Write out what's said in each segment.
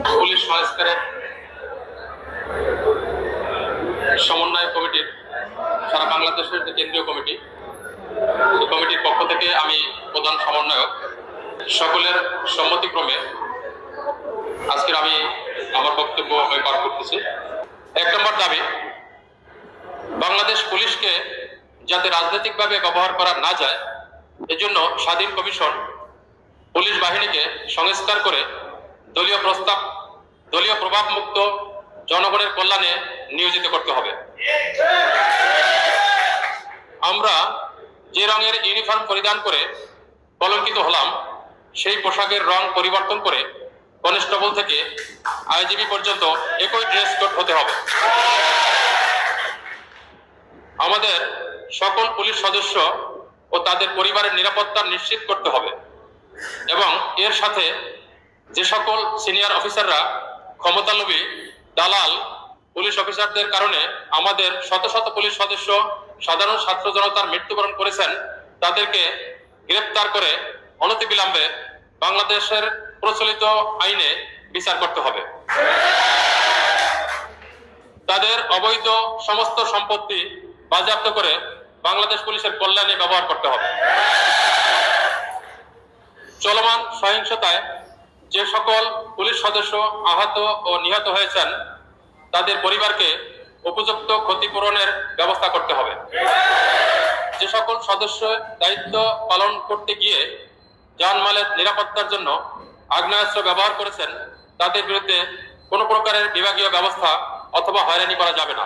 Police সংস্কারের সমন্বয় কমিটির সারা বাংলাদেশের যে কেন্দ্রীয় কমিটি, এই কমিটির পক্ষ থেকে আমি প্রধান সমন্বয়ক। সকলের সম্মতিক্রমে আজকের আমি আমার বক্তব্য পার করতেছি। 1 নম্বর দাবি, বাংলাদেশ পুলিশকে যাতে রাজনৈতিকভাবে ব্যবহার করা না যায়, এজন্য স্বাধীন কমিশন পুলিশ বাহিনীকে সংস্কার করে দলীয় প্রভাব মুক্ত জনগণের কল্যাণে নিয়োজিত করতে হবে। আমরা যে রঙের ইউনিফর্ম পরিধান করে কলঙ্কিত হলাম, সেই পোশাকের রং পরিবর্তন করে কনস্টেবল থেকে আইজিবি পর্যন্ত একই ড্রেস কোড হতে হবে। আমাদের সকল পুলিশ সদস্য ও তাদের পরিবারের নিরাপত্তা নিশ্চিত করতে হবে এবং এর সাথে যে সকল সিনিয়র অফিসাররা ক্ষমতালোভী দালাল পুলিশ অফিসারদের কারণে আমাদের শত শত পুলিশ সদস্য সাধারণ ছাত্র জনতার মৃত্যুবরণ করেছেন, তাদেরকে গ্রেফতার করে অনতিবিলম্বে বাংলাদেশের প্রচলিত আইনে বিচার করতে হবে। তাদের অবৈধ সমস্ত সম্পত্তি বাজেয়াপ্ত করে বাংলাদেশ পুলিশের কল্যাণে ব্যবহার করতে হবে। চলমান সহিংসতায় যে সকল পুলিশ সদস্য আহত ও নিহত হয়েছেন, তাদের পরিবারকে উপযুক্ত ক্ষতিপূরণের ব্যবস্থা করতে হবে। যে সকল সদস্য দায়িত্ব পালন করতে গিয়ে জানমালের নিরাপত্তার জন্য আগ্নেয়াস্ত্র ব্যবহার করেছেন, তাদের বিরুদ্ধে কোনো প্রকারের বিভাগীয় ব্যবস্থা অথবা হয়রানি করা যাবে না।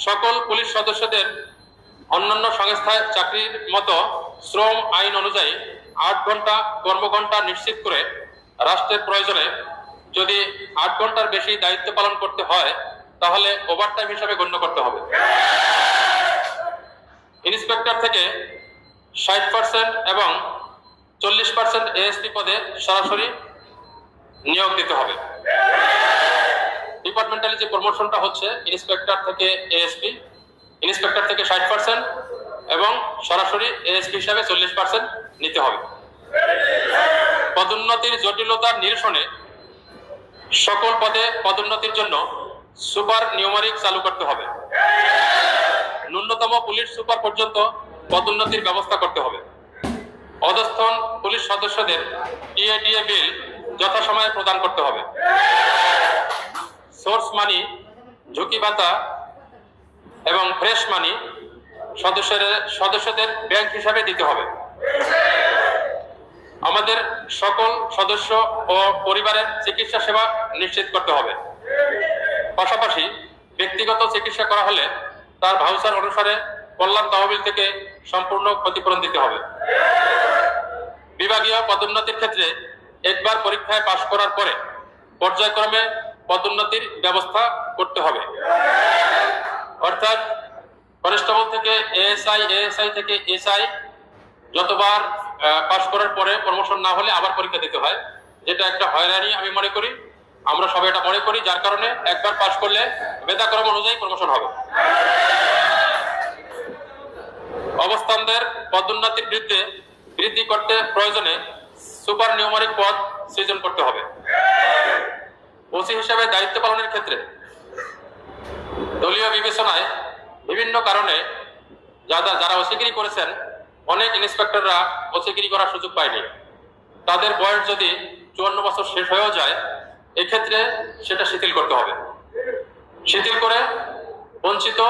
সকল পুলিশ সদস্যদের অন্যান্য সংস্থায় চাকরির মতো শ্রম আইন অনুযায়ী 8 ঘন্টা কর্মঘণ্টা নিশ্চিত করে রাষ্ট্রের প্রয়োজনে যদি 8 ঘন্টার বেশি দায়িত্ব পালন করতে হয়, তাহলে ওভারটাইম হিসাবে গণ্য করতে হবে। ইন্সপেক্টর থেকে 60% এবং 40% এএসপি পদে সরাসরি নিয়োগ দিতে হবে। ডিপার্টমেন্টালি যে প্রমোশনটা হচ্ছে, ইন্সপেক্টর থেকে এএসপি, ইন্সপেক্টর থেকে 60% এবং সরাসরি এএসপি হিসাবে 40% নিতে হবে। পদোন্নতির জটিলতার নিরসনে সকল পদে পদোন্নতির জন্য সুপার নিউমারিক চালু করতে হবে। ন্যূনতম পুলিশ সুপার পর্যন্ত পদোন্নতির ব্যবস্থা করতে হবে। অধস্তন পুলিশ সদস্যদের টিএডিএ বিল যথাসময়ে প্রদান করতে হবে। সোর্স মানি, ঝুঁকি ভাতা এবং ফ্রেশ মানি সদস্যদের ব্যাংক হিসাবে দিতে হবে। আমাদের সকল সদস্য ও পরিবারের চিকিৎসা সেবা নিশ্চিত করতে হবে। পাশাপাশি ব্যক্তিগত চিকিৎসা করা হলে তার ভাউচার অনুসারে কল্যাণ তহবিল থেকে সম্পূর্ণ ক্ষতিপূরণ দিতে হবে। বিভাগীয় পদোন্নতির ক্ষেত্রে একবার পরীক্ষায় পাশ করার পরে পর্যায়ক্রমে পদোন্নতির ব্যবস্থা করতে হবে। অর্থাৎ কনস্টেবল থেকে এএসআই, এএসআই থেকে এসআই যতবার পাশ করার পরে প্রমোশন না হলে আবার পরীক্ষা দিতে হয়, যেটা একটা হয়রানি আমি মনে করি। আমরা সবাই এটা মনে করি, যার কারণে একবার পাশ করলে মেধাক্রম অনুযায়ী প্রমোশন হবে। অবস্থানদের পদোন্নতির বৃদ্ধি করতে প্রয়োজনে সুপার নিউমারিক পদ সৃজন করতে হবে। ওসি হিসাবে দায়িত্ব পালনের ক্ষেত্রে দলীয় বিবেচনায় বিভিন্ন কারণে যারা ওসিগিরি করেছেন, অনেক ইন্সপেক্টররা ওসিগিরি করার সুযোগ পায়নি। তাদের বয়স যদি 54 বছর শেষ হয়েও যায়, এক্ষেত্রে সেটা শিথিল করতে হবে। শিথিল করে বঞ্চিত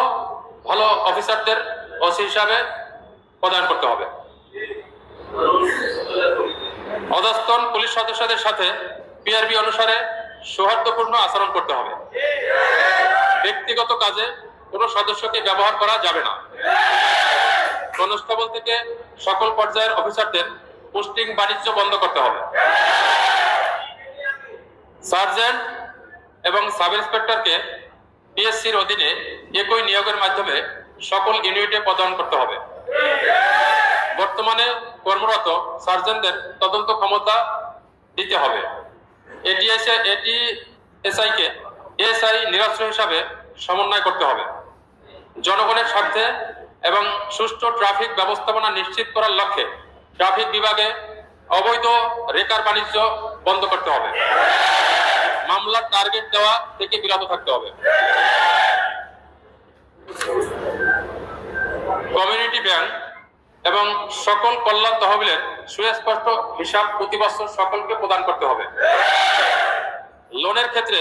ভালো অফিসারদের ওসি হিসাবে প্রদান করতে হবে। অধস্তন পুলিশ সদস্যদের সাথে পিআরবি অনুসারে সৌহার্দ্যপূর্ণ আচরণ করতে হবে। ব্যক্তিগত কাজে কোনো সদস্যকে ব্যবহার করা যাবে না। কনস্টেবল থেকে সকল পর্যায়ের অফিসারদের পোস্টিং বাণিজ্য বন্ধ করতে হবে। সার্জেন্ট এবং সাব ইন্সপেক্টরকে পিএসসির অধীনে একই নিয়োগের মাধ্যমে সকল ইউনিটে প্রদান করতে হবে। বর্তমানে কর্মরত সার্জেন্টদের তদন্ত ক্ষমতা দিতে হবে। এটিএসআইকে এএসআই নিরস্ত্র হিসাবে সমন্বয় করতে হবে। জনগণের স্বার্থে এবং সুষ্ঠু ট্রাফিক ব্যবস্থাপনা নিশ্চিত করার লক্ষ্যে ট্রাফিক বিভাগে অবৈধ রেকার বাণিজ্য বন্ধ করতে হবে। মামলার টার্গেট দেওয়া থেকে বিরত থাকতে হবে। কমিউনিটি ব্যাংক এবং সকল কল্যাণ তহবিলের সুস্পষ্ট হিসাব প্রতি বছর সকলকে প্রদান করতে হবে। লোনের ক্ষেত্রে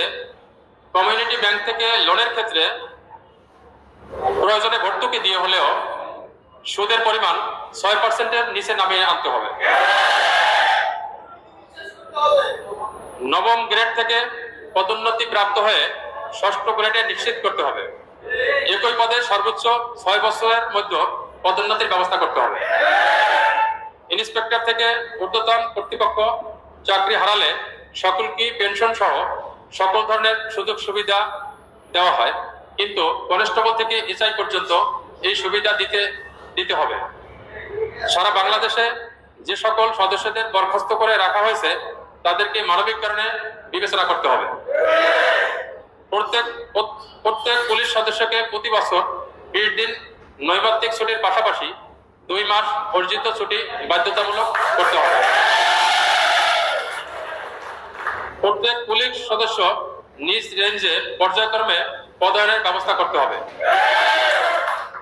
কমিউনিটি ব্যাংক থেকে লোনের ক্ষেত্রে প্রয়োজনে ভর্তুকি দিয়ে হলেও সুদের পরিমাণ 6%-এর নিচে নামিয়ে আনতে হবে। নবম গ্রেড থেকে পদোন্নতি প্রাপ্ত হয়ে ষষ্ঠ গ্রেডে নিশ্চিত করতে হবে। একই পদে সর্বোচ্চ 6 বছরের মধ্যে পদোন্নতির ব্যবস্থা করতে হবে। ইন্সপেক্টর থেকে ঊর্ধ্বতন কর্তৃপক্ষ চাকরি হারালে সকলকে পেনশন সহ সকল ধরনের সুযোগ সুবিধা দেওয়া হয়, কিন্তু কনস্টেবল থেকে এসআই পর্যন্ত এই সুবিধা দিতে হবে। সারা বাংলাদেশে যে সকল সদস্যদের বরখাস্ত করে রাখা হয়েছে তাদেরকে মানবিক কারণে বিবেচনা করতে হবে। প্রত্যেক পুলিশ সদস্যকে প্রতি বছর 20 দিন নৈমিত্তিক ছুটির পাশাপাশি 2 মাস অর্জিত ছুটি বাধ্যতামূলক করতে হবে। প্রত্যেক পুলিশ সদস্য নিজ রেঞ্জে পর্যায়ক্রমে পদায়নের ব্যবস্থা করতে হবে।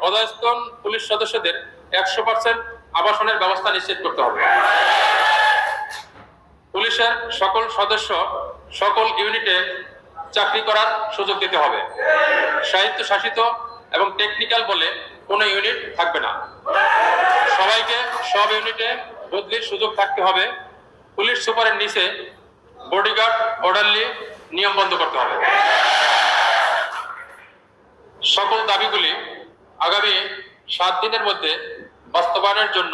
অধস্তন পুলিশ সদস্যদের 100% আবাসনের ব্যবস্থা নিশ্চিত করতে হবে। পুলিশের সকল সদস্য সকল ইউনিটে চাকরি করার সুযোগ দিতে হবে। স্বায়ত্তশাসিত এবং টেকনিক্যাল বলে কোনো ইউনিট থাকবে না। সবাইকে সব ইউনিটে বদলির সুযোগ থাকতে হবে। পুলিশ সুপারের নিচে বডিগার্ড অর্ডারলি নিয়ম বন্ধ করতে হবে। সকল দাবিগুলি আগামী 7 দিনের মধ্যে বাস্তবায়নের জন্য